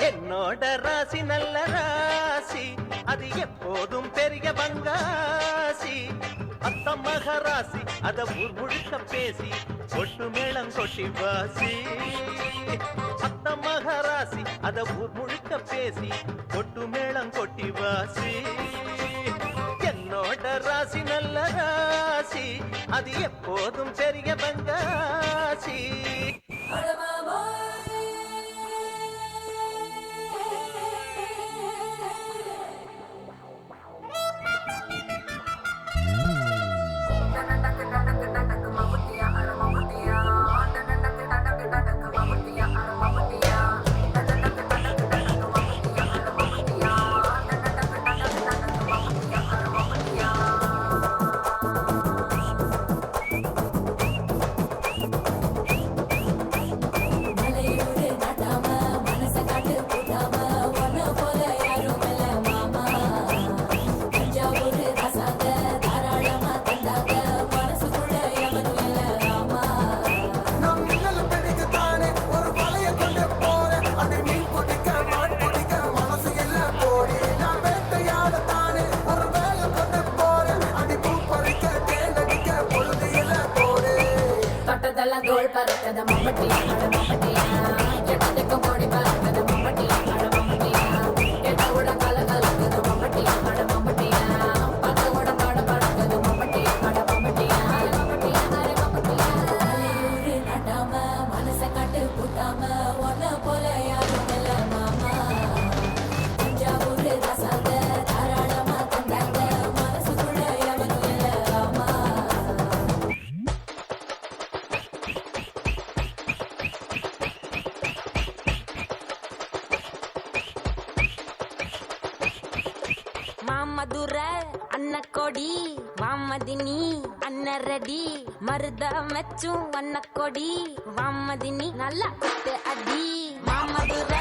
என்னோட ராசி நல்ல ராசி, அது எப்போதும் பெரிய பங்காசி. அத்த மகராசி அத ஊர் முழுக்க பேசி கொட்டு மேளம் கொட்டி வாசி. அத்த மகராசி அத ஊர் முழுக்க பேசி கொட்டு மேளம் கொட்டி வாசி. என்னோட ராசி நல்ல ராசி, அது எப்போதும் பெரிய பங்காசி. தோல் பறக்கத மம்மட்டியா மம்மட்டியா கெட்டதுக்கு கோடி பறக்கத மம்மட்டியா மம்மட்டியா கெட்டவுட கலகலக்கது மம்மட்டியா மம்மட்டியா பக்கவுட பாட பறக்கது மம்மட்டியா மம்மட்டியா மம்மட்டியா மம்மட்டியா ஊரு நட்டாம மனச கட்டு கூட்டாம ஒன்ன போல யாரும் இல்ல மாமா. தஞ்சாவூர் ரசாங்க தாராளமா தந்தாங்க மனசுக்குள்ள எவனும் இல்ல ராமா. மதுர அன்ன கொடி வாமதினி அன்ன ரெடி மருத மெச்சும் அன்ன கொடி வாமதினி நல்லா அடி மாமதுர